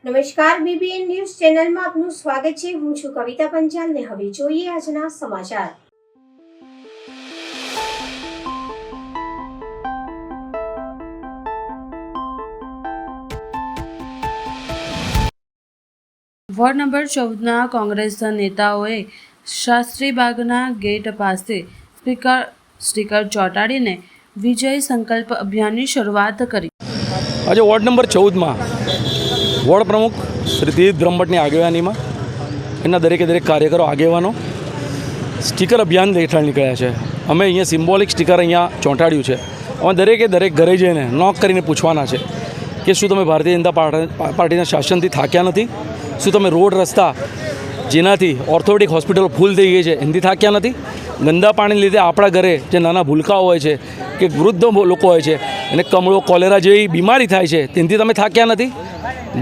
નમસ્કાર, BBN news ચેનલમાં આપનું સ્વાગત છે। હું છું કવિતા પંચાલ ને હવે જોઈએ આજના સમાચાર। વોર્ડ નંબર 14ના કોંગ્રેસના નેતાઓએ શાસ્ત્રીબાગના ગેટ પાસે સ્ટીકર ચોંટાડીને વિજય સંકલ્પ અભિયાનની શરૂઆત કરી। આજે વોર્ડ નંબર 14માં વોર્ડ પ્રમુખ શ્રી તીર્થ બ્રહ્મભટ્ટની આગેવાનીમાં એના દરેક કાર્યકરો આગેવાનો સ્ટીકર અભિયાન હેઠળ નીકળ્યા છે। અમે અહીંયા સિમ્બોલિક સ્ટીકર અહીંયા ચોંટાડ્યું છે। અમે દરેક ઘરે જઈને નોક કરીને પૂછવાના છે કે શું તમે ભારતીય જનતા પાર્ટીના શાસનથી થાક્યા નથી? શું તમે રોડ રસ્તા જેનાથી ઓર્થોપેડિક હોસ્પિટલો ફૂલ થઈ ગઈ છે એનાથી થાક્યા નથી? ગંદા પાણીને લીધે આપણા ઘરે જે નાના ભૂલકાઓ હોય છે કે વૃદ્ધ લોકો હોય છે એને કમળો કોલેરા જેવી બીમારી થાય છે તેનાથી તમે થાક્યા નથી?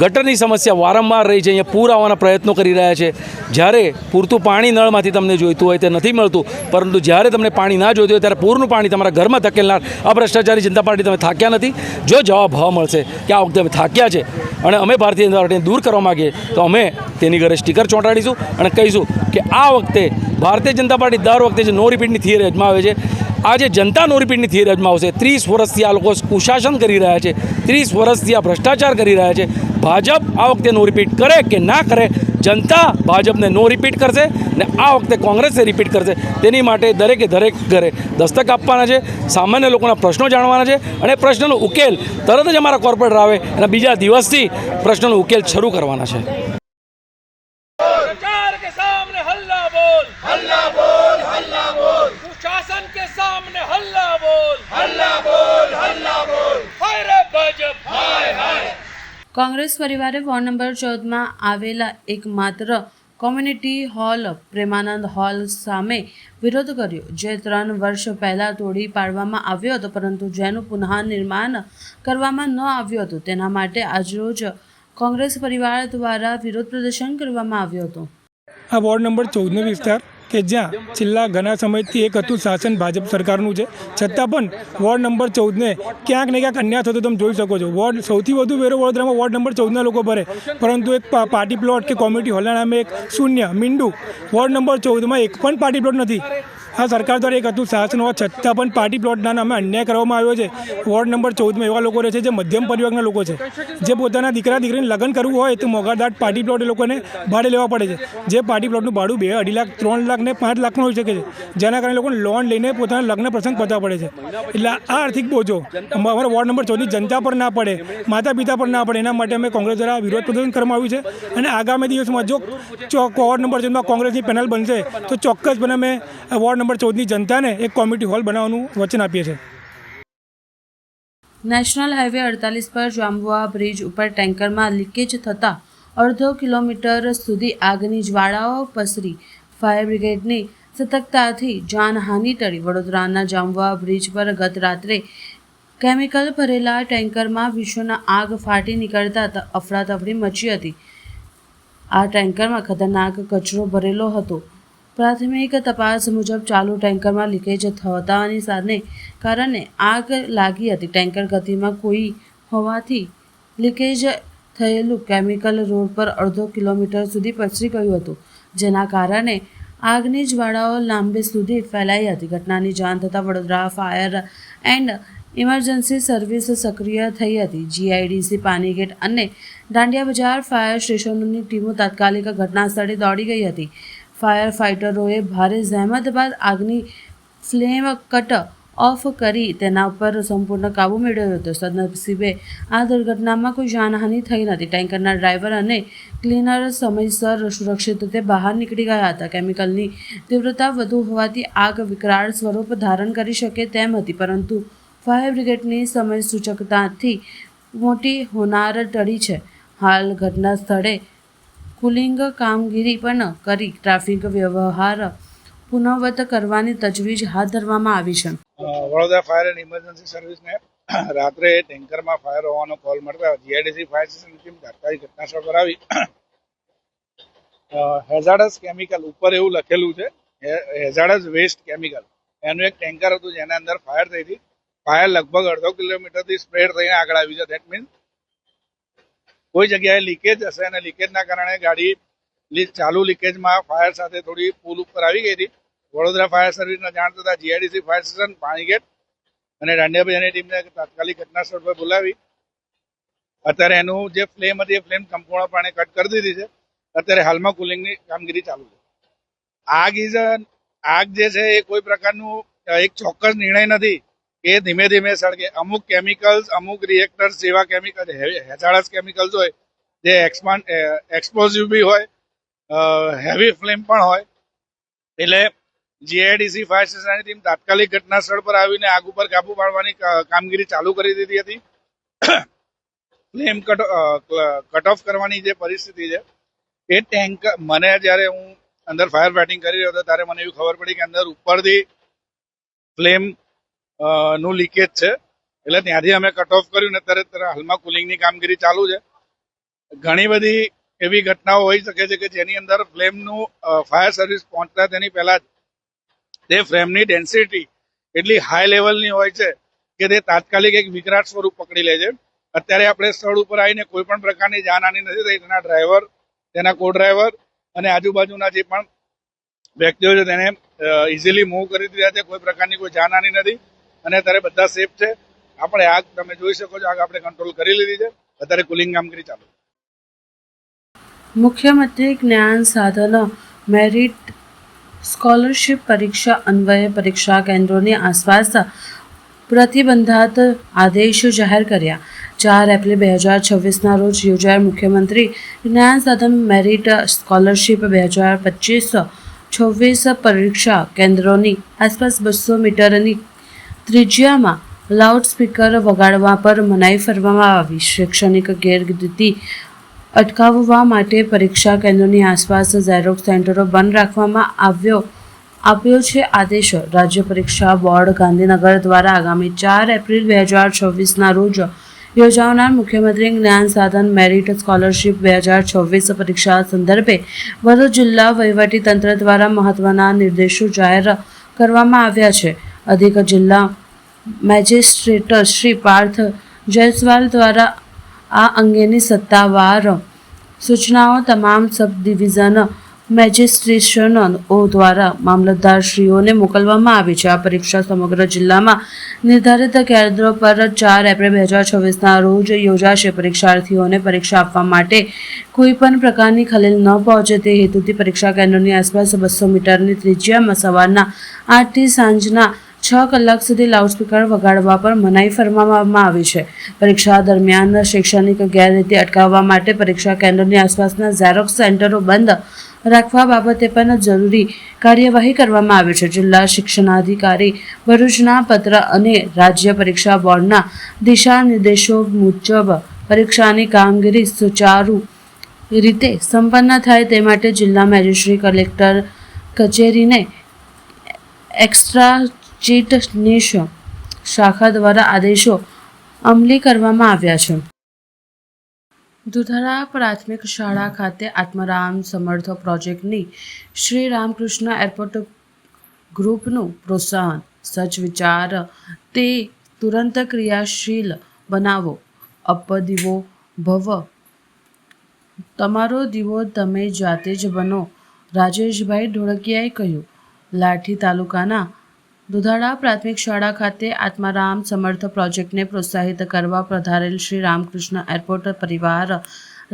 ગટરની સમસ્યા વારંવાર રહી છે। અહીંયા પૂર આવવાના પ્રયત્નો કરી રહ્યા છે। જ્યારે પૂરતું પાણી નળમાંથી તમને જોઈતું હોય તે નથી મળતું, પરંતુ જ્યારે તમને પાણી ના જોઈતું હોય ત્યારે પૂરનું પાણી તમારા ઘરમાં ધકેલનાર આ ભ્રષ્ટાચારી જનતા પાર્ટી તમે થાક્યા નથી? જો જવાબ હા મળશે કે આ વખતે અમે થાક્યા છે અને અમે ભારતીય જનતા પાર્ટીને દૂર કરવા માગીએ તો અમે તેની ઘરે સ્ટીકર ચોંટાડીશું અને કહીશું કે આ વખતે ભારતીય જનતા પાર્ટી દર વખતે જે નો રિપીટની થિયરી અજમાવે છે, આજે જનતા નો રિપીટની થિયરી અજમાવશે। 30 વર્ષથી આ લોકો કુશાસન કરી રહ્યા છે, 30 વર્ષથી આ ભ્રષ્ટાચાર કરી રહ્યા છે। ભાજપ આ વખતે નો રિપીટ કરે કે ના કરે, જનતા ભાજપને નો રિપીટ કરશે ને આ વખતે કોંગ્રેસે રિપીટ કરશે। તેની માટે દરેક ઘરે દસ્તક આપવાના છે, સામાન્ય લોકોના પ્રશ્નો જાણવાના છે અને પ્રશ્નનો ઉકેલ તરત જ અમારા કોર્પોરેટર આવે અને બીજા દિવસથી પ્રશ્નનો ઉકેલ શરૂ કરવાના છે। કોંગ્રેસ પરિવારે વોર્ડ નંબર 14માં આવેલા એકમાત્ર કોમ્યુનિટી હોલ પ્રેમાનંદ હોલ સામે વિરોધ કર્યો, જે 3 વર્ષ પહેલાં તોડી પાડવામાં આવ્યો હતો, પરંતુ જેનું પુનઃનિર્માણ કરવામાં ન આવ્યું હતું। તેના માટે આજરોજ કોંગ્રેસ પરિવાર દ્વારા વિરોધ પ્રદર્શન કરવામાં આવ્યું હતું। આ વોર્ડ નંબર 14નો વિસ્તાર કે જ્યાં છેલ્લા ઘણા સમયથી એક હતું શાસન ભાજપ સરકારનું છે, છતાં પણ વોર્ડ નંબર 14ને ક્યાંક ને ક્યાંક અન્યાય થતો તમે જોઈ શકો છો। વોર્ડ સૌથી વધુ વેરો વડોદરામાં વોર્ડ નંબર 14ના લોકો ભરે, પરંતુ એક પાર્ટી પ્લોટ કે કોમ્યુનિટી હોલના નામે એક શૂન્ય મીંડું વોર્ડ નંબર 14માં એક પણ પાર્ટી પ્લોટ નથી। આ સરકાર દ્વારા એક હતું શાસન હોવા છતાં પણ પાર્ટી પ્લોટના નામે અન્યાય કરવામાં આવ્યો છે। વોર્ડ નંબર 14માં એવા લોકો રહે છે જે મધ્યમ પરિવારના લોકો છે, જે પોતાના દીકરીને લગ્ન કરવું હોય તો મોંઘાદાટ પાર્ટી પ્લોટ એ લોકોને ભાડે લેવા પડે છે, જે પાર્ટી પ્લોટનું ભાડું 2, 2.5 લાખ, 3 લાખ ને 5 લાખનું હોઈ શકે છે, જેના કારણે લોકોને લોન લઈને પોતાના લગ્ન પ્રસંગ પતાવવા પડે છે। એટલે આ આર્થિક બોજો અમારા વોર્ડ નંબર 14ની જનતા પર ના પડે, માતા પિતા પર ના પડે, એના માટે અમે કોંગ્રેસ દ્વારા વિરોધ પ્રદર્શન કરવામાં આવ્યું છે। અને આગામી દિવસમાં જો વોર્ડ નંબર 14માં કોંગ્રેસની પેનલ બનશે તો ચોક્કસપણે અમે વોર્ડ નંબર 14ની જનતાને એક કોમ્યુનિટી હોલ બનાવવાનું વચન આપીએ છીએ। નેશનલ હાઈવે 48 પર જાંબુઆ બ્રિજ ઉપર ટેન્કરમાં લીકેજ થતાં અડધો કિલોમીટર સુધી આગની જ્વાળાઓ પસરી। ફાયર બ્રિગેડની સતર્કતાથી જાનહાનિ ટળી। વડોદરાના જાંબુઆ બ્રિજ પર ગત રાત્રે કેમિકલ ભરેલા ટેન્કરમાં ભીષણ આગ ફાટી નીકળતા અફરાતફરી મચી હતી। આ ટેન્કરમાં ખતરનાક કચરો ભરેલો હતો। પ્રાથમિક તપાસ મુજબ ચાલુ ટેન્કરમાં લીકેજ થતાની કારણે આગ લાગી હતી। ટેન્કર ગતિમાં કોઈ હોવાથી લીકેજ થયેલું કેમિકલ રોડ પર અડધો કિલોમીટર સુધી પસરી ગયું હતું, જેના કારણે આગની જ્વાળાઓ લાંબે સુધી ફેલાઈ હતી। ઘટનાની જાણ થતાં Vadodara fire and emergency service સક્રિય થઈ હતી। જીઆઈડીસી, પાનીગેટ અને દાંડિયા બજાર ફાયર સ્ટેશનોની ટીમો તાત્કાલિક ઘટના સ્થળે દોડી ગઈ હતી। ફાયર ફાઇટરોએ ભારે જહેમત બાદ આગની ફ્લેમ કટ ઓફ કરી તેના ઉપર સંપૂર્ણ કાબૂ મેળવ્યો હતો। સદનસીબે આ દુર્ઘટનામાં કોઈ જાનહાનિ થઈ નથી। ટેન્કરના ડ્રાઈવર અને ક્લીનર સમયસર સુરક્ષિત રીતે બહાર નીકળી ગયા હતા। કેમિકલની તીવ્રતા વધુ હોવાથી આગ વિકરાળ સ્વરૂપ ધારણ કરી શકે તેમ હતી, પરંતુ ફાયર બ્રિગેડની સમય સૂચકતાથી મોટી હોનાર ટળી છે। હાલ ઘટના સ્થળે કુલિંગ કામગીરી પણ કરી ટ્રાફિક વ્યવહાર પુનઃવત કરવાની તજવીજ હાથ ધરવામાં આવી છે। વડોદરા ફાયર એન્ડ ઇમરજન્સી સર્વિસને રાત્રે ટેન્કરમાં ફાયર હોવાનો કોલ મળતા જીઆઈડીસી ફાયર સ્ટેશનની ટીમ તાત્કાલિક ઘટનાસ્થળ પર આવી। હેઝાર્ડસ કેમિકલ ઉપર એવું લખેલું છે, હેઝાર્ડસ વેસ્ટ કેમિકલ, એનું એક ટેન્કર હતું જેના અંદર ફાયર થઈ હતી। ફાયર લગભગ અડધો કિલોમીટરથી સ્પ્રેડ થઈને આગળ આવી છે। દેટ મીન્સ કોઈ જગ્યાએ લીકેજ હશે અને લીકેજના કારણે ગાડી ચાલુ લીકેજમાં ફાયર સાથે થોડી પુલ ઉપર આવી ગઈ હતી. વડોદરા ફાયર સર્વિસને જાણ થતાં જીઆઈડીસી ફાયર સ્ટેશન, પાણીગેટ અને દાંડિયાભાઈની ટીમને તાત્કાલિક ઘટના સ્થળ પર બોલાવી અત્યારે એનું જે ફ્લેમ હતી એ ફ્લેમ સંપૂર્ણપણે કટ કરી દીધી છે. અત્યારે હાલમાં કુલિંગની કામગીરી ચાલુ છે. આગ જે છે એ કોઈ પ્રકારનું એક ચોક્કસ નિર્ણય નથી કે ધીમે ધીમે સળગે. અમુક કેમિકલ્સ, અમુક રિએક્ટર્સ જેવા કેમિકલ, હેઝાર્ડસ કેમિકલ્સ હોય જે એક્સપ્લોઝિવ બી હોય, હેવી ફ્લેમ પણ હોય. એટલે જીઆઈડીસી ફાયર સ્ટેશનની ટીમ તાત્કાલિક ઘટના સ્થળ પર આવીને આગ ઉપર કાબુ પાડવાની કામગીરી ચાલુ કરી દીધી હતી. ફ્લેમ કટ ઓફ કરવાની જે પરિસ્થિતિ છે એ ટેન્કર, મને જ્યારે હું અંદર ફાયર ફાઇટિંગ કરી રહ્યો હતો ત્યારે મને એવી ખબર પડી કે અંદર ઉપરથી ફ્લેમ નું લીકેજ છે. એટલે ત્યાંથી અમે કટ ઓફ કર્યું ને અત્યારે હાલમાં કુલિંગની કામગીરી ચાલુ છે. ઘણી બધી એવી ઘટનાઓ હોઈ શકે છે કે જેની અંદર ફ્લેમનું ફાયર સર્વિસ પહોંચતા તેની પહેલા જ તે ફ્લેમની ડેન્સિટી એટલી હાઈ લેવલની હોય છે કે તે તાત્કાલિક એક વિકરાળ સ્વરૂપ પકડી લે છે. અત્યારે આપણે સ્થળ ઉપર આવીને કોઈ પણ પ્રકારની જાનહાની નથી થઈ. તેના ડ્રાઈવર, તેના કો ડ્રાઈવર અને આજુબાજુના જે પણ વ્યક્તિઓ છે તેને ઇઝીલી મૂવ કરી દીધા છે. કોઈ પ્રકારની કોઈ જાનહાની નથી અને અત્યારે બધા સેફ છે. આપણે આગ, તમે જોઈ શકો છો, આગ આપણે કંટ્રોલ કરી લીધી છે. અત્યારે કુલિંગ કામગીરી ચાલુ. મુખ્યમંત્રી જ્ઞાન સાધન મેરિટ સ્કોલરશિપ પરીક્ષા અન્વયે પરીક્ષા કેન્દ્રોની આસપાસ પ્રતિબંધાત આદેશ જાહેર કર્યા. 4 એપ્રિલ 2026ના રોજ યોજાયેલ મુખ્યમંત્રી જ્ઞાન સાધન મેરિટ સ્કોલરશિપ 2025-26 પરીક્ષા કેન્દ્રોની આસપાસ 200 મીટરની ત્રિજ્યામાં લાઉડસ્પીકર વગાડવા પર મનાઈ ફરવામાં આવી. શૈક્ષણિક ગેરરીતિ અટકાવવા માટે પરીક્ષા કેન્દ્રોની આસપાસ ઝેરોક્સ સેન્ટરો બંધ રાખવામાં આપ્યો છે આદેશ. રાજ્ય પરીક્ષા બોર્ડ ગાંધીનગર દ્વારા આગામી 4 એપ્રિલ 2026ના રોજ યોજાનાર મુખ્યમંત્રી જ્ઞાન સાધન મેરિટ સ્કોલરશિપ 2026 પરીક્ષા સંદર્ભે ભરૂચ જિલ્લા વહીવટીતંત્ર દ્વારા મહત્વના નિર્દેશો જાહેર કરવામાં આવ્યા છે. અધિક જિલ્લા મેજિસ્ટ્રેટ શ્રી પાર્થ જયસ્વાલ દ્વારા આ અંગેની સત્તાવાર સૂચનાઓ તમામ સબ ડિવિઝન મેજિસ્ટ્રેશનો દ્વારા મામલતદારશ્રીઓને મોકલવામાં આવી છે. આ પરીક્ષા સમગ્ર જિલ્લામાં નિર્ધારિત કેન્દ્રો પર 4 એપ્રિલ 2026ના રોજ યોજાશે. પરીક્ષાર્થીઓને પરીક્ષા આપવા માટે કોઈ પણ પ્રકારની ખલેલ ન પહોંચે તે હેતુથી પરીક્ષા કેન્દ્રોની આસપાસ 200 મીટરની ત્રિજ્યામાં સવારના 8થી સાંજના 6 કલાક સુધી લાઉડસ્પીકર વગાડવા પર મનાઈ ફરમાવવામાં આવી છે. પરીક્ષા દરમિયાન શૈક્ષણિક ગેરરીતિ અટકાવવા માટે પરીક્ષા કેન્દ્રોની આસપાસના ઝેરોક્સ સેન્ટરો બંધ રાખવા બાબતે પણ જરૂરી કાર્યવાહી કરવામાં આવી છે. જિલ્લા શિક્ષણાધિકારી ભરૂચના પત્ર અને રાજ્ય પરીક્ષા બોર્ડના દિશા નિર્દેશો મુજબ પરીક્ષાની કામગીરી સુચારુ રીતે સંપન્ન થાય તે માટે જિલ્લા મેજિસ્ટ્રેટ કલેક્ટર કચેરીને એક્સ્ટ્રા ચીટનીશ શાખા દ્વારા આદેશો અમલી કરવામાં આવ્યા છે. દુધાળા પ્રાથમિક શાળા ખાતે આત્મારામ સમર્થ પ્રોજેક્ટની શ્રી રામકૃષ્ણ એરપોર્ટ ગ્રુપનું પ્રોત્સાહન. સચ વિચાર તે તુરંત ક્રિયાશીલ બનાવો. અપ દીવો ભવ, તમારો દીવો તમે જાતે જ બનો, રાજેશભાઈ ઢોળકિયાએ કહ્યું. લાઠી તાલુકાના દુધાળા પ્રાથમિક શાળા ખાતે આત્મારામ સમર્થ પ્રોજેક્ટને પ્રોત્સાહિત કરવા પધારેલ શ્રી રામકૃષ્ણ એરપોર્ટ પરિવાર,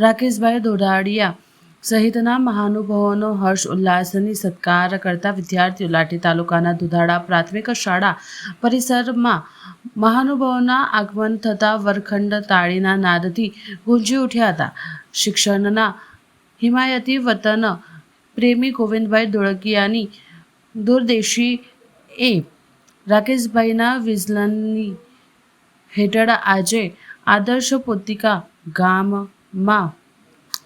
રાકેશભાઈ દોઢાડિયા સહિતના મહાનુભાવોનો હર્ષ ઉલ્લાસની સત્કાર કરતા વિદ્યાર્થીઓ લાઠી તાલુકાના દુધાળા પ્રાથમિક શાળા પરિસરમાં મહાનુભાવોના આગમન થતાં વરખંડ તાળીના નાદથી ગુંજી ઉઠ્યા હતા. શિક્ષણના હિમાયતી વતન પ્રેમી ગોવિંદભાઈ ધોળકિયાની દૂરદેશી એ રાકેશભાઈના વિઝનની હેઠળ આજે આદર્શ પોતિકા ગામમાં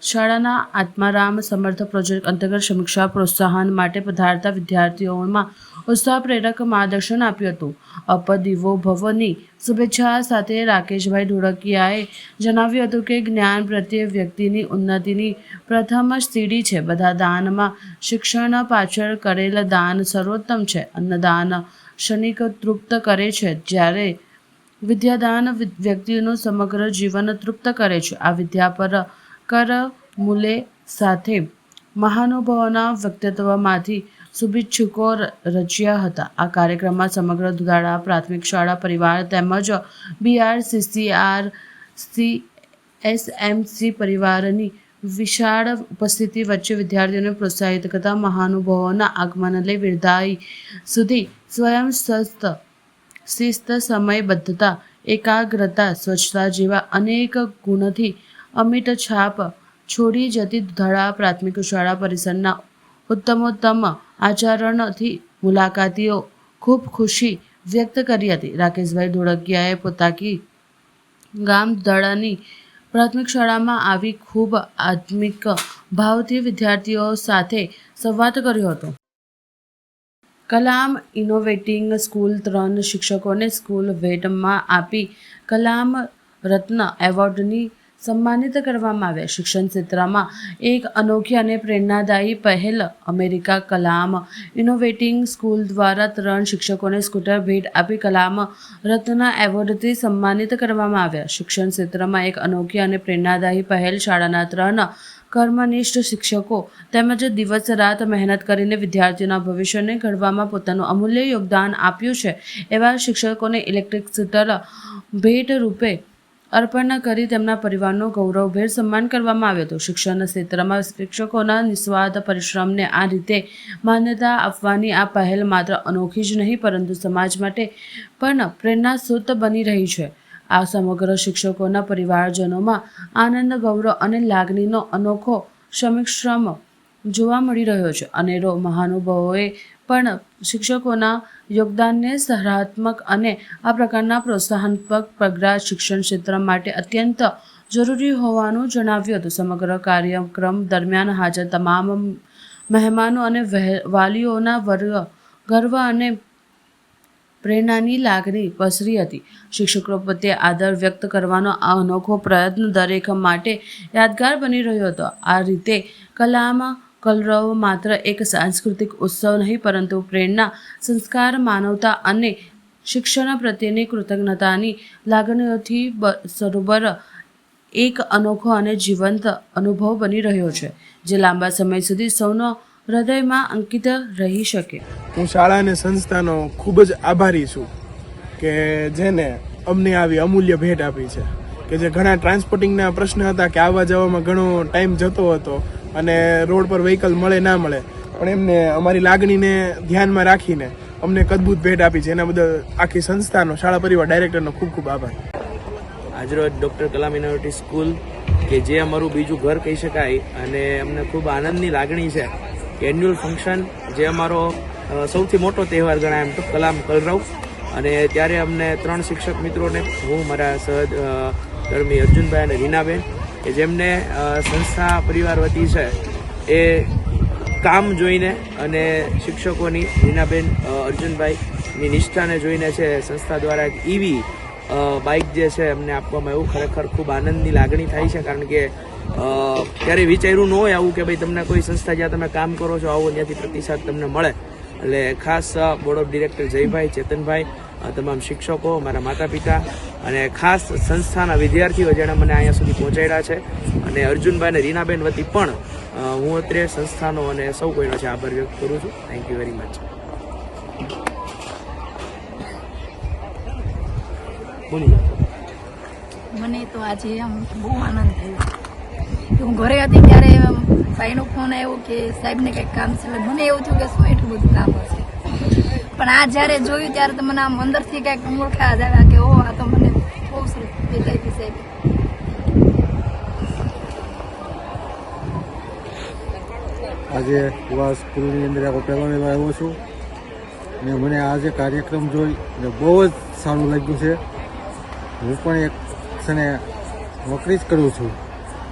શાળાના આત્મારામ સમર્થ પ્રોજેક્ટ અંતર્ગત સમીક્ષા પ્રોત્સાહન માટે પધારતા વિદ્યાર્થીઓમાં ઉત્સાહ પ્રેરક માર્ગદર્શન આપ્યું હતું. અપ દીવો ભવની શુભેચ્છા સાથે રાકેશભાઈ ધોળકિયાએ જણાવ્યું હતું કે જ્ઞાન પ્રત્યે વ્યક્તિની ઉન્નતિની પ્રથમ સીડી છે. બધા દાનમાં શિક્ષણ પાછળ કરેલ દાન સર્વોત્તમ છે. અન્નદાન ક્ષણિક તૃપ્ત કરે છે, જ્યારે વિદ્યાદાન વ્યક્તિનું સમગ્ર જીવન તૃપ્ત કરે છે. આ વિદ્યા પર કર મૂલે સાથે મહાનુભાવોના વ્યક્તિત્વમાંથી શુભેચ્છુકો રચ્યા હતા. આ કાર્યક્રમમાં સમગ્ર દુધાળા પ્રાથમિક શાળા પરિવાર તેમજ BRCCRC SMC પરિવારની વિશાળ ઉપસ્થિતિ વચ્ચે વિદ્યાર્થીઓને પ્રોત્સાહિત કરતા મહાનુભાવોના આગમન લઈ વિદાય સુધી સ્વયંસ્થ શિસ્ત, સમયબદ્ધતા, એકાગ્રતા, સ્વચ્છતા જેવા અનેક ગુણથી અમિટ છાપ છોડી જતી દુધાળા પ્રાથમિક શાળા પરિસરના ઉત્તમોત્તમ આચરણથી મુલાકાતીઓ ખૂબ ખુશી વ્યક્ત કરી હતી. રાકેશભાઈ ધોળકિયાએ પોતાની ગામ દુધાળાની પ્રાથમિક શાળામાં આવી ખૂબ આત્મિક ભાવથી વિદ્યાર્થીઓ સાથે સંવાદ કર્યો હતો. કલામ ઇનોવેટિંગ સ્કૂલ 3 શિક્ષકોને સ્કૂલ ભેટમાં આપી કલામ રત્ન એવોર્ડની સન્માનિત કરવામાં આવ્યા. શિક્ષણ ક્ષેત્રમાં એક અનોખી અને પ્રેરણાદાયી પહેલ અમેરિકા કલામ ઇનોવેટિંગ સ્કૂલ દ્વારા 3 શિક્ષકોને સ્કૂટર ભેટ આપી કલામ રત્ન એવોર્ડથી સન્માનિત કરવામાં આવ્યા. શિક્ષણ ક્ષેત્રમાં એક અનોખી અને પ્રેરણાદાયી પહેલ શાળાના 3 કર્મનિષ્ઠ શિક્ષકો તેમજ દિવસ રાત મહેનત કરીને વિદ્યાર્થીઓના ભવિષ્યને ઘડવામાં પોતાનું અમૂલ્ય યોગદાન આપ્યું છે એવા શિક્ષકોને ઇલેક્ટ્રિક સ્કૂટર ભેટ રૂપે અર્પણ કરી તેમના પરિવારનો ગૌરવભેર સન્માન કરવામાં આવ્યું હતું. શિક્ષણ ક્ષેત્રમાં શિક્ષકોના નિસ્વાર્થ પરિશ્રમને આ રીતે માન્યતા આપવાની આ પહેલ માત્ર અનોખી જ નહીં પરંતુ સમાજ માટે પણ પ્રેરણાસ્ત્રોત બની રહી છે. આ સમગ્ર શિક્ષકોના પરિવારજનોમાં આનંદ, ગૌરવ અને લાગણીનો અનોખો સમિશ્રમ જોવા મળી રહ્યો છે. અનેરો મહાનુભાવોએ પણ શિક્ષકોના યોગદાનને સરાહનાત્મક અને આ પ્રકારના પ્રોત્સાહનાત્મક પગલાં શિક્ષણ ક્ષેત્ર માટે અત્યંત જરૂરી હોવાનું જણાવ્યું હતું. સમગ્ર કાર્યક્રમ દરમિયાન હાજર તમામ મહેમાનો અને વાલીઓના ગર્વ અને પ્રેરણાની લાગણી પસરી હતી. શિક્ષકો પ્રત્યે આદર વ્યક્ત કરવાનો આ અનોખો પ્રયત્ન દરેક માટે યાદગાર બની રહ્યો હતો. આ રીતે કલામ કલરવ માત્ર એક સાંસ્કૃતિક ઉત્સવ નહીં પરંતુ પ્રેરણા, સંસ્કાર, માનવતા અને શિક્ષણ પ્રત્યેની કૃતજ્ઞતાની લાગણીઓથી સરોબર એક અનોખો અને જીવંત અનુભવ બની રહ્યો છે જે લાંબા સમય સુધી સૌનો હૃદયમાં અંકિત રહી શકે. હું શાળા અને સંસ્થાનો ખૂબ જ આભારી છું કે જેને અમને આવી અમૂલ્ય ભેટ આપી છે કે જે ઘણા ટ્રાન્સપોર્ટિંગના પ્રશ્ન હતા કે આવવા જવામાં ઘણો ટાઈમ જતો હતો અને રોડ પર વ્હીકલ મળે ના મળે પણ એમને અમારી લાગણીને ધ્યાનમાં રાખીને અમને એક અદ્ભુત ભેટ આપી છે. એના બદલ આખી સંસ્થાનો શાળા પરિવાર ડાયરેક્ટરનો ખૂબ ખૂબ આભાર. આજરોજ ડૉક્ટર કલામ યુનિવર્સિટી સ્કૂલ કે જે અમારું બીજું ઘર કહી શકાય અને અમને ખૂબ આનંદની લાગણી છે કે એન્યુઅલ ફંક્શન જે અમારો સૌથી મોટો તહેવાર ગણાય એમ તો કલામ કલરવ અને ત્યારે અમને 3 શિક્ષક મિત્રોને હું મારા સહકર્મી અર્જુનભાઈ અને રીનાબેન કે જેમને સંસ્થા પરિવાર વતી છે એ કામ જોઈને અને શિક્ષકોની રીનાબેન અર્જુનભાઈની નિષ્ઠાને જોઈને છે સંસ્થા દ્વારા એક EV બાઇક જે છે એમને આપવામાં એવું ખરેખર ખૂબ આનંદની લાગણી થાય છે. કારણ કે ક્યારેય વિચાર્યું ન હોય આવું કે ભાઈ તમને કોઈ સંસ્થા જ્યાં તમે કામ કરો છો આવો ત્યાંથી પ્રતિસાદ તમને મળે. એટલે ખાસ board of director Jaybhai, Chetanbhai, તમામ શિક્ષકો, મારા માતા પિતા અને ખાસ સંસ્થાના વિદ્યાર્થીઓ જેણે મને અહીંયા સુધી પહોંચાડ્યા છે અને અર્જુનભાઈ અને રીનાબેન વતી પણ હું અત્રે સંસ્થાનો અને સૌ કોઈનો છે આભાર વ્યક્ત કરું છું. Thank you very much. મને તો આજે આમ બહુ આનંદ થયો કે હું ઘરે હતી ત્યારે ભાઈનો ફોન આવ્યો કે સાહેબને કંઈક કામ છે. એટલે મને એવું થયું કે શું એટલું બધું કામ હશે પણ આ જ્યારે જોયું ત્યારે તો મને આમ અંદરથી કંઈક ઉમળકા આવ્યા કે ઓહ આ તો મને બહુ સરસ ભેટ આપી સાહેબ. આજે એવા સ્કૂલની અંદર પહેલો આવ્યો છું અને મને આજે કાર્યક્રમ જોઈ અને બહુ જ સારું લાગ્યું છે. હું પણ એક ક્ષણે નોકરી જ કરું છું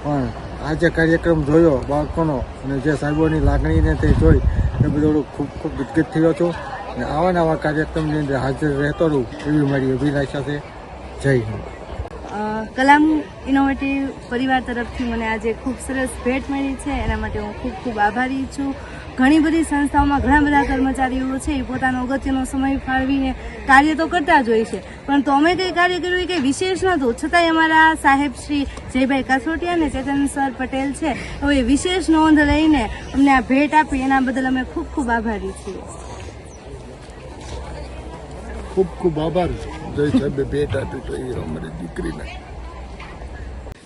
પણ આ જે કાર્યક્રમ જોયો બાળકોનો અને જે સાહેબોની લાગણીને તે જોઈ એ બધું ખૂબ ખૂબ ગદગદ થયો છું અને આવા નવા કાર્યક્રમની અંદર હાજર રહેતો રહું એવી મારી અભિલાષા છે. જય હિન્દ. કલામ ઇનોવેટિવ પરિવાર તરફથી મને આજે ખૂબ સરસ ભેટ મળી છે એના માટે હું ખૂબ ખૂબ આભારી છું. ઘણી બધી સંસ્થાઓમાં ઘણા બધા કર્મચારીઓ છે એ પોતાનો અગત્યનો સમય ફાળવીને કાર્ય તો કરતા જ હોય છે, પરંતુ અમે કંઈ કાર્ય કર્યું એ કંઈ વિશેષ નહોતું, છતાંય અમારા સાહેબ શ્રી જયભાઈ કાસોટિયા અને ચેતન સર પટેલ છે એ વિશેષ નોંધ લઈને અમને આ ભેટ આપી, એના બદલ અમે ખૂબ ખૂબ આભારી છીએ. ખૂબ ખૂબ આભાર. જય સાહેબે ભેટ આપી તો એ અમારી દીકરીને.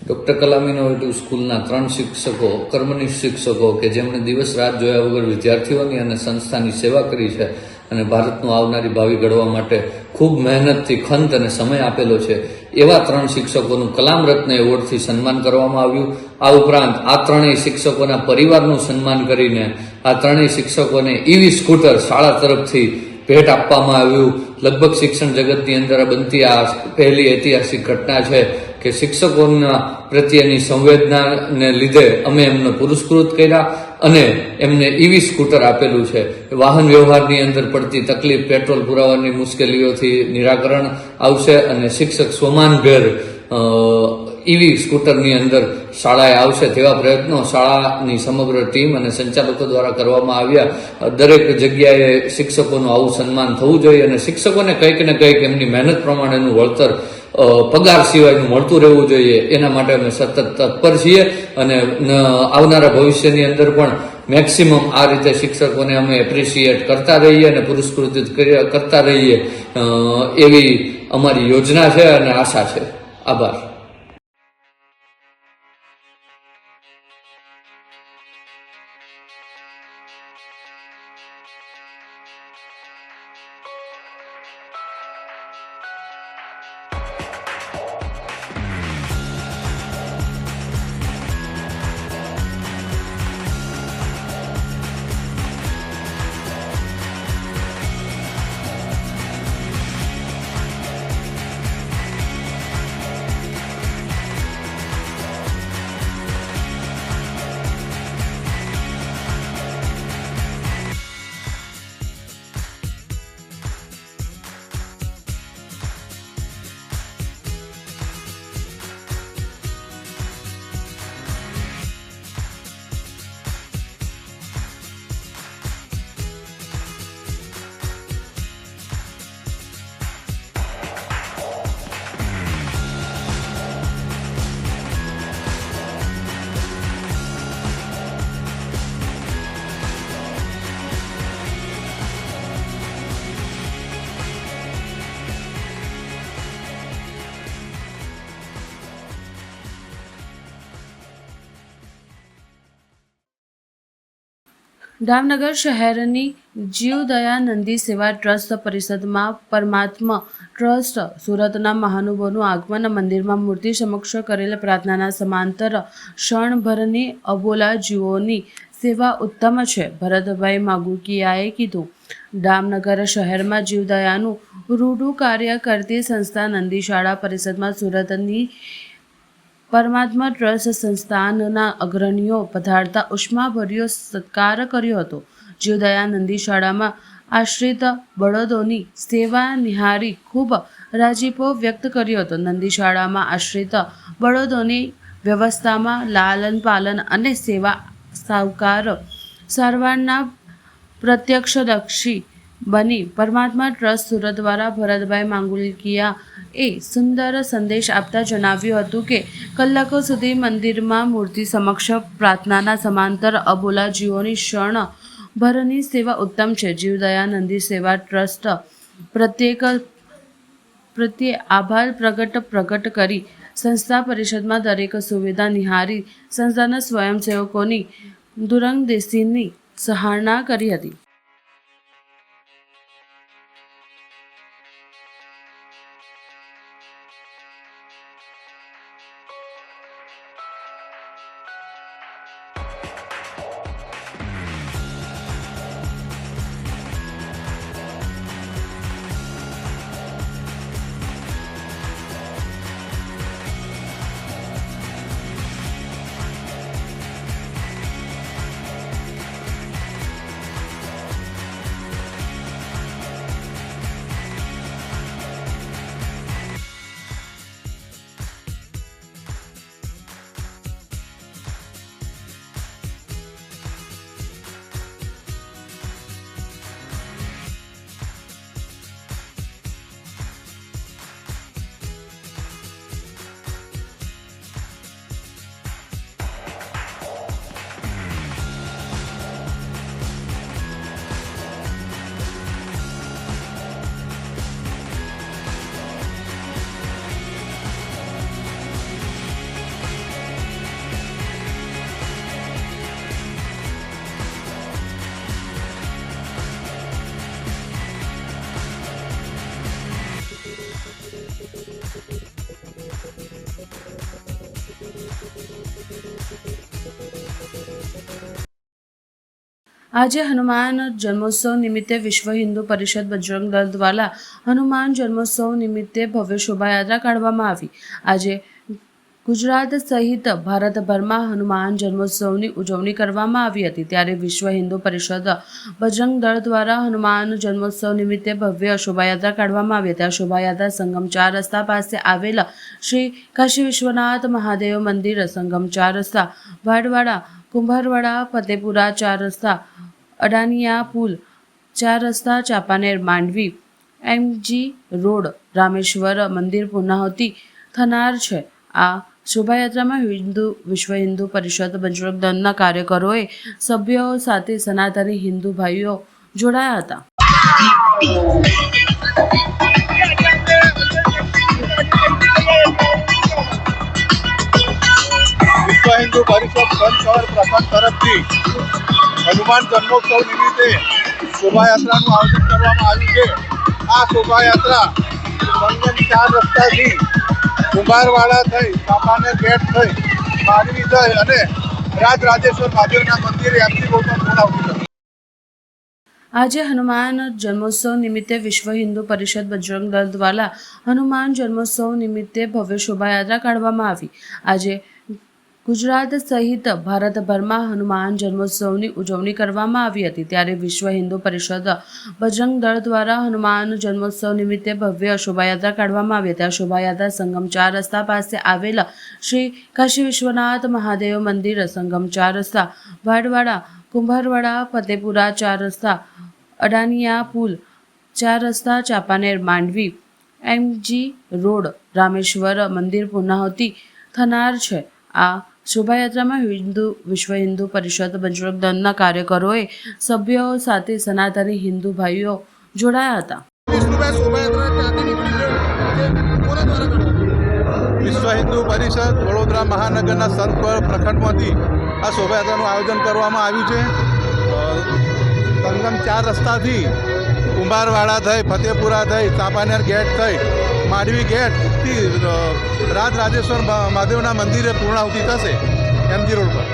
ડૉક્ટર કલામ ઇનોવેટિવ સ્કૂલના 3 શિક્ષકો, કર્મનિષ્ઠ શિક્ષકો કે જેમણે દિવસ રાત જોયા વગર વિદ્યાર્થીઓની અને સંસ્થાની સેવા કરી છે અને ભારતનું આવનારી ભાવિ ઘડવા માટે ખૂબ મહેનતથી ખંત અને સમય આપેલો છે, એવા 3 શિક્ષકોનું કલામ રત્ન એવોર્ડથી સન્માન કરવામાં આવ્યું. આ ઉપરાંત આ 3 શિક્ષકોના પરિવારનું સન્માન કરીને આ 3 શિક્ષકોને ઈવી સ્કૂટર શાળા તરફથી ભેટ આપવામાં આવ્યું. લગભગ શિક્ષણ જગતની અંદર બનતી આ પહેલી ઐતિહાસિક ઘટના છે કે શિક્ષકોના પ્રત્યેની સંવેદનાને લીધે અમે એમને પુરસ્કૃત કર્યા અને એમને ઈવી સ્કૂટર આપેલું છે. વાહન વ્યવહારની અંદર પડતી તકલીફ, પેટ્રોલ પુરાવાની મુશ્કેલીઓથી નિરાકરણ આવશે અને શિક્ષક સ્વમાનભેર ઈવી સ્કૂટરની અંદર શાળાએ આવશે તેવા પ્રયત્નો શાળાની સમગ્ર ટીમ અને સંચાલકો દ્વારા કરવામાં આવ્યા. દરેક જગ્યાએ શિક્ષકોનું આવું સન્માન થવું જોઈએ અને શિક્ષકોને કંઈક ને કંઈક એમની મહેનત પ્રમાણેનું વળતર પગાર સિવાયનું મળતું રહેવું જોઈએ. એના માટે અમે સતત તત્પર છીએ અને આવનારા ભવિષ્યની અંદર પણ મેક્સિમમ આ રીતે શિક્ષકોને અમે એપ્રિશિએટ કરતા રહીએ અને પુરસ્કૃત કરતા રહીએ એવી અમારી યોજના છે અને આશા છે. આભાર. જામનગર શહેરની જીવદયા નંદી સેવા ટ્રસ્ટ પરિષદમાં પરમાત્મા ટ્રસ્ટ સુરતના મહાનુભાવોનું આગમન. મંદિરમાં મૂર્તિ સમક્ષ કરેલ પ્રાર્થનાના સમાંતર ક્ષણભરની અબોલા જીવોની સેવા ઉત્તમ છે. ભરતભાઈ માગુકિયાએ કીધું. જામનગર શહેરમાં જીવદયાનું રૂડું કાર્ય કરતી સંસ્થા નંદી શાળા પરિષદમાં સુરતની પરમાત્મા ટ્રસ્ટ સંસ્થાનના અગ્રણીઓ પધારતા ઉષ્માભર્યો સત્કાર કર્યો હતો. જીવદયા નંદી શાળામાં આશ્રિત બળદોની સેવા નિહાળી ખૂબ રાજીપો વ્યક્ત કર્યો હતો. નંદી શાળામાં આશ્રિત બળદોની વ્યવસ્થામાં લાલન પાલન અને સેવા સારવારના પ્રત્યક્ષદર્શી બની પરમાત્મા ટ્રસ્ટ સુરત દ્વારા ભરતભાઈ માંગુકિયા એ સુંદર સંદેશ આપતા જણાવ્યું હતું કે કલાકો સુધી મંદિરમાં મૂર્તિ સમક્ષ પ્રાર્થનાના સમાંતર અબોલા જીવોની ક્ષણ ભરની સેવા ઉત્તમ છે. જીવદયા નંદી સેવા ટ્રસ્ટ પ્રત્યે આભાર પ્રગટ કરી સંસ્થા પરિષદમાં દરેક સુવિધા નિહાળી સંસ્થાના સ્વયંસેવકોની દૂરંદેશીની સરાહના કરી હતી. આજે હનુમાન જન્મોત્સવ નિમિત્તે વિશ્વ હિન્દુ પરિષદ બજરંગ દળ દ્વારા હનુમાન જન્મોત્સવ નિમિત્તે ભવ્ય શોભાયાત્રા કાઢવામાં આવી. આજે ગુજરાત સહિત ભારતભરમાં હનુમાન જન્મોત્સવની ઉજવણી કરવામાં આવી હતી. ત્યારે વિશ્વ હિન્દુ પરિષદ બજરંગ દળ દ્વારા હનુમાન જન્મોત્સવ નિમિત્તે ભવ્ય શોભાયાત્રા કાઢવામાં આવી હતી. આ શોભાયાત્રા સંગમ 4 રસ્તા પાસે આવેલ શ્રી કાશી વિશ્વનાથ મહાદેવ મંદિર, સંગમ 4 રસ્તા, વાડવાડા, કુંભારવાડા, ફતેપુરા 4 રસ્તા, અડાનિયા પુલ 4 રસ્તા, ચાંપાનેર, માંડવી, MG રોડ, રામેશ્વર મંદિર પૂર્ણાહુતિ થનાર છે. આ શોભાયાત્રામાં વિશ્વ હિન્દુ પરિષદ બજરંગ દળના કાર્યકરોએ સભ્યો સાથે સનાતની હિન્દુ ભાઈઓ જોડાયા હતા. વિશ્વ હિન્દુ પરિષદ સંઘ પ્રથમ તરફથી હનુમાન જન્મોત્સવ નિમિત્તે શોભાયાત્રાનું આયોજન કરવામાં આવ્યું છે. આ શોભાયાત્રા સંગમ 4 રસ્તાથી કુંભારવાડા થઈ, ચાંપાનેર ગેટ થઈ, માંડવી થઈ અને રાજરાજેશ્વર મહાદેવના મંદિરે MG રોડમાં પૂર્ણાહુતિ થશે. આજે હનુમાન જન્મોત્સવ નિમિત્તે વિશ્વ હિન્દુ પરિષદ બજરંગ દળ દ્વારા હનુમાન જન્મોત્સવ નિમિત્તે ભવ્ય શોભાયાત્રા કાઢવામાં આવી. આજે ગુજરાત સહિત ભારતભરમાં હનુમાન જન્મોત્સવની ઉજવણી કરવામાં આવી હતી. ત્યારે વિશ્વ હિન્દુ પરિષદ બજરંગ દળ દ્વારા હનુમાન જન્મોત્સવ નિમિત્તે ભવ્ય શોભાયાત્રા કાઢવામાં આવી હતી. આ શોભાયાત્રા સંગમ 4 રસ્તા પાસે આવેલ શ્રી કાશી વિશ્વનાથ મહાદેવ મંદિર, સંગમ 4 રસ્તા, વાડવાડા, કુંભારવાડા, ફતેપુરા 4 રસ્તા, અડાનિયા પુલ 4 રસ્તા, ચાંપાનેર, માંડવી, MG રોડ, રામેશ્વર મંદિર પૂર્ણાહુતિ થનાર છે. આ શોભાયાત્રામાં વિશ્વ હિન્દુ પરિષદ બજરંગ દળના કાર્યકરોએ સભ્યો સાથે સનાતની હિન્દુ ભાઈઓ જોડાયા હતા. વિશ્વ હિન્દુ પરિષદ વડોદરા મહાનગરના સંત પ્રખંડમાંથી આ શોભાયાત્રાનું આયોજન કરવામાં આવ્યું છે. સંગમ 4 રસ્તાથી કુંભારવાડા થઈ, ફતેપુરા થઈ, ચાંપાનેર ગેટ થઈ, માંડવી ગેટથી રાજરાજેશ્વર મહાદેવના મંદિરે પૂર્ણાહુતિ થશે MG રોડ પર.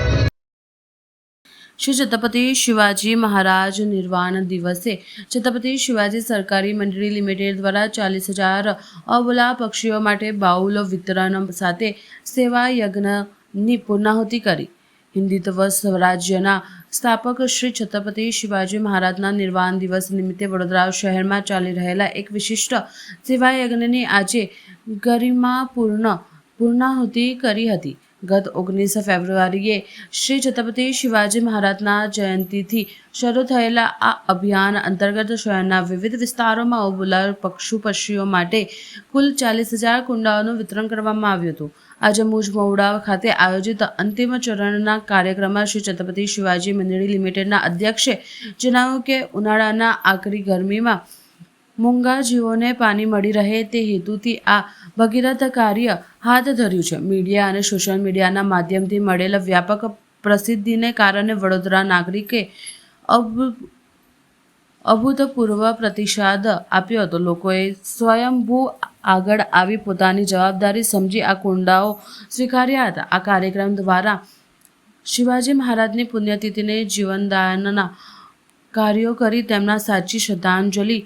શ્રી છત્રપતિ શિવાજી મહારાજ નિર્વાણ દિવસે છત્રપતિ શિવાજી સરકારી મંડળી લિમિટેડ દ્વારા 40,000 અબોલા પક્ષીઓ માટે બાઉલ વિતરણ સાથે સેવા યજ્ઞની પૂર્ણાહુતિ કરી. હિન્દુત્વ સ્વરાજ્યના સ્થાપક શ્રી છત્રપતિ શિવાજી મહારાજના નિર્વાણ દિવસ નિમિત્તે વડોદરા શહેરમાં ચાલી રહેલા એક વિશિષ્ટ સેવા યજ્ઞની આજે ગરિમાપૂર્ણ પૂર્ણાહુતિ કરી હતી. ગત 19 ફેબ્રુઆરીએ શ્રી છત્રપતિ શિવાજી મહારાજના જયંતિથી શરૂ થયેલા આ અભિયાન અંતર્ગત શહેરના વિવિધ વિસ્તારોમાં અબોલા પશુ-પક્ષીઓ માટે કુલ 40,000 કુંડાઓનું વિતરણ કરવામાં આવ્યું હતું. આજે મુજ મહુડા ખાતે આયોજિત અંતિમ ચરણના કાર્યક્રમમાં શ્રી છત્રપતિ શિવાજી મંડળી લિમિટેડના અધ્યક્ષે જણાવ્યું કે ઉનાળાના આકરી ગરમીમાં મૂંગા જીવોને પાણી મળી રહે તે હેતુથી આ ભગીરથ કાર્ય હાથ ધર્યું છે. મીડિયા અને સોશિયલ મીડિયાના માધ્યમથી મળેલ વ્યાપક પ્રસિદ્ધિને કારણે વડોદરા નાગરિકે અભૂતપૂર્વ પ્રતિસાદ આપ્યો હતો. લોકોએ સ્વયંભૂ આગળ આવી પોતાની જવાબદારી સમજી આ કુંડાઓ સ્વીકાર્યા હતા. આ કાર્યક્રમ દ્વારા શિવાજી મહારાજની પુણ્યતિથિને જીવનદાનના કાર્યો કરી તેમના સાચી શ્રદ્ધાંજલિ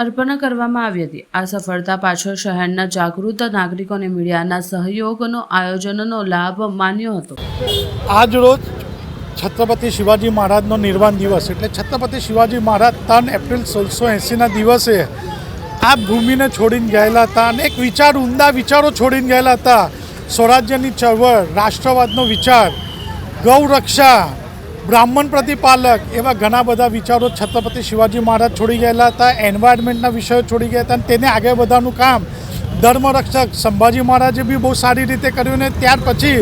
અર્પણ કરવામાં આવી હતી. આ સફળતા પાછળ શહેરના જાગૃત નાગરિકો અને મીડિયાના સહયોગનો આયોજનનો લાભ માન્યો હતો. આજ રોજ છત્રપતિ શિવાજી મહારાજનો નિર્વાણ દિવસ એટલે છત્રપતિ શિવાજી મહારાજ 3 એપ્રિલ 1680ના દિવસે આ ભૂમિને છોડીને ગયેલા હતા અને એક ઉમદા વિચારો છોડીને ગયેલા હતા. સ્વરાજ્યની ચળવળ, રાષ્ટ્રવાદનો વિચાર, ગૌરક્ષા, બ્રાહ્મણ પ્રતિપાલક એવા ઘણા બધા વિચારો છત્રપતિ શિવાજી મહારાજ છોડી ગયેલા હતા. એન્વાયરમેન્ટના વિષયો છોડી ગયા હતા અને તેને આગળ વધવાનું કામ ધર્મરક્ષક સંભાજી મહારાજે બી બહુ સારી રીતે કર્યું ને ત્યાર પછી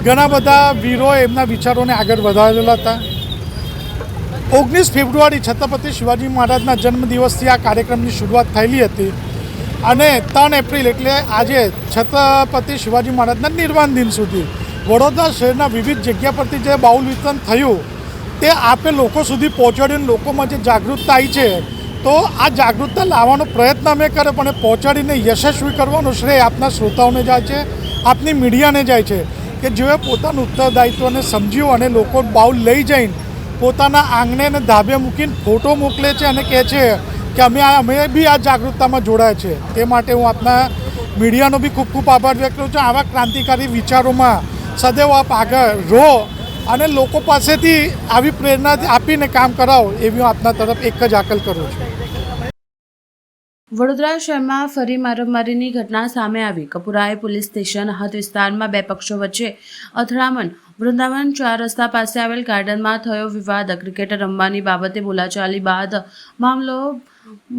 ઘણા બધા વીરોએ એમના વિચારોને આગળ વધારેલા હતા. 19 ફેબ્રુઆરી છત્રપતિ શિવાજી મહારાજના જન્મદિવસથી આ કાર્યક્રમની શરૂઆત થયેલી હતી અને 3 એપ્રિલ એટલે આજે છત્રપતિ શિવાજી મહારાજના નિર્વાણ દિન સુધી વડોદરા શહેરના વિવિધ જગ્યા પરથી જે બાઉલ વિતરણ થયું તે આપે લોકો સુધી પહોંચાડીને લોકોમાં જે જાગૃતતા આવી છે તો આ જાગૃતતા લાવવાનો પ્રયત્ન અમે કરે પણ એ પહોંચાડીને યશસ્વી કરવાનો શ્રેય આપના શ્રોતાઓને જાય છે, આપની મીડિયાને જાય છે કે જેઓએ પોતાનું ઉત્તરદાયિત્વને સમજ્યું અને લોકો બાઉલ લઈ જઈને પોતાના આંગણે ને ધાબે મૂકીને ફોટો મોકલે છે અને કહે છે કે અમે બી આ જાગૃતતામાં જોડાયા છે. તે માટે હું આપના મીડિયાનો બી ખૂબ ખૂબ આભાર વ્યક્ત કરું છું. આવા ક્રાંતિકારી વિચારોમાં સદૈવ આપ આગળ રહો અને લોકો પાસેથી આવી પ્રેરણા આપીને કામ કરાવો એવી હું આપના તરફ એક જ આકલ કરું છું. વડોદરા શહેરમાં ફરી મારામારીની ઘટના સામે આવી. કપુરાએ પોલીસ સ્ટેશન હદ વિસ્તારમાં બે પક્ષો વચ્ચે અથડામણ. વૃંદાવન 4 રસ્તા પાસે આવેલ ગાર્ડનમાં થયો વિવાદ. ક્રિકેટ રમવાની બાબતે બોલાચાલી બાદ મામલો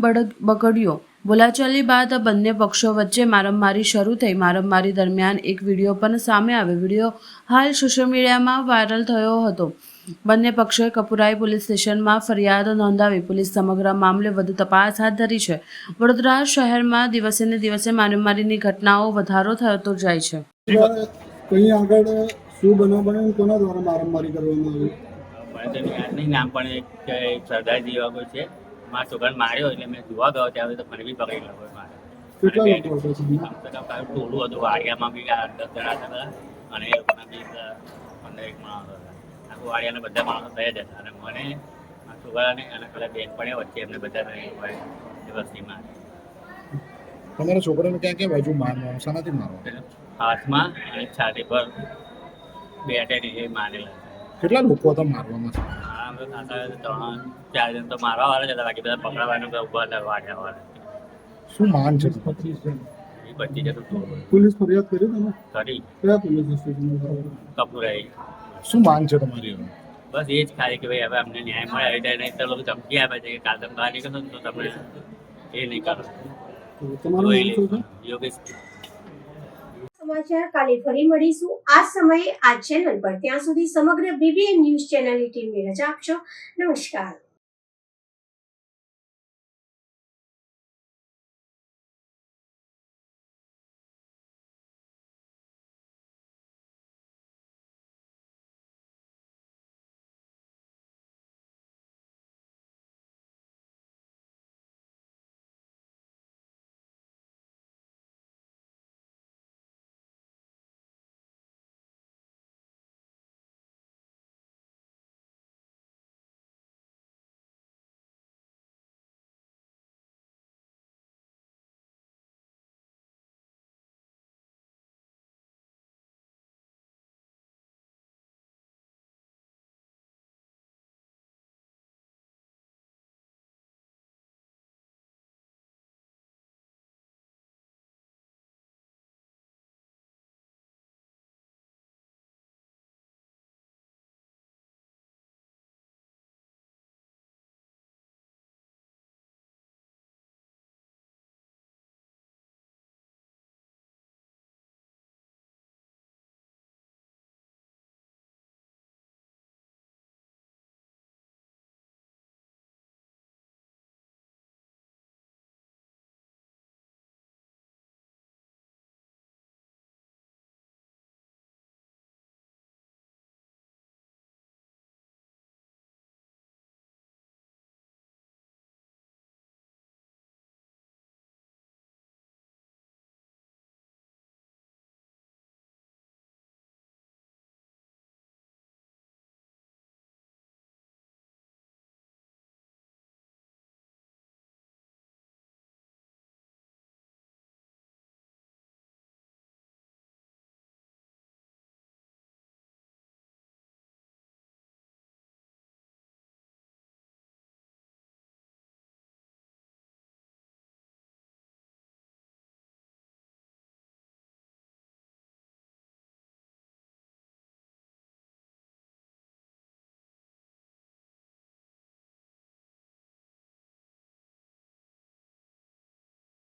બગડ્યો. બોલાચાલી બાદ બંને પક્ષો વચ્ચે મારામારી શરૂ થઈ. મારામારી દરમિયાન એક વિડીયો પણ સામે આવ્યો. વિડીયો હાલ સોશિયલ મીડિયામાં વાયરલ થયો હતો. બંને પક્ષોએ કપુરાઈ પોલીસ સ્ટેશનમાં ફરિયાદ નોંધાવી. પોલીસ સમગ્ર મામલે વધુ તપાસ હાથ ધરી છે. વડોદરા શહેરમાં દિવસે ને દિવસે મારામારીની ઘટનાઓ વધારો થતો જાય છે. કहीं આગળ શું બનાવ બને કોના દ્વારા મારામારી કરવામાં આવી? નહીં નામ પણ એક સરદારજી એવા કોઈ છે. મારા છોકરાને માર્યો એટલે મેં જોવા ગયો ત્યારે તો મને બી પકડી ગયો મારે. કેટલા લોકો હતા? ટોળું હતું. વાડિયામાં બી 10 જણા હતા અને એ લોકોના બી 15 માણસો હતા. આખું વાડિયાના બધા માણસો થયા જ હતા અને મને મારા છોકરાને અને પેલા બેન પડ્યા વચ્ચે એમને બધાને વસ્તીમાં તમારા છોકરાને ક્યાં ક્યાં બાજુ મારવાનો? શાનાથી મારવાનો? હાથમાં અને છાતી પર બેટેને એ મારેલા. કેટલા લોકો હતા મારવામાં? 3-4 જણ તો મારવા વાળા જ હતા. બાકી બધા પકડવાનું ઉભા હતા વાડિયા વાળા. શું માંગ છે? 25 જતું પોલીસ ફરિયાદ કરી તમે? કરી કયા પોલીસ સ્ટેશનમાં? કપૂરાઈ. શું માંગ છે તમારી? બસ એ જ ખાલી કે ભાઈ હવે અમને ન્યાય મળે. એટલે નહીં તો લોકો ધમકી આપે છે કે કાલ તમે બહાર નીકળશો ને તો તમે એ નહીં કરો. તમારું નામ શું છે? યોગેશ. સમાચાર કાલે ફરી મળીશું આ સમયે આ ચેનલ પર. ત્યાં સુધી સમગ્ર BBN ન્યૂઝ ચેનલની ટીમને રજા આપશો. નમસ્કાર.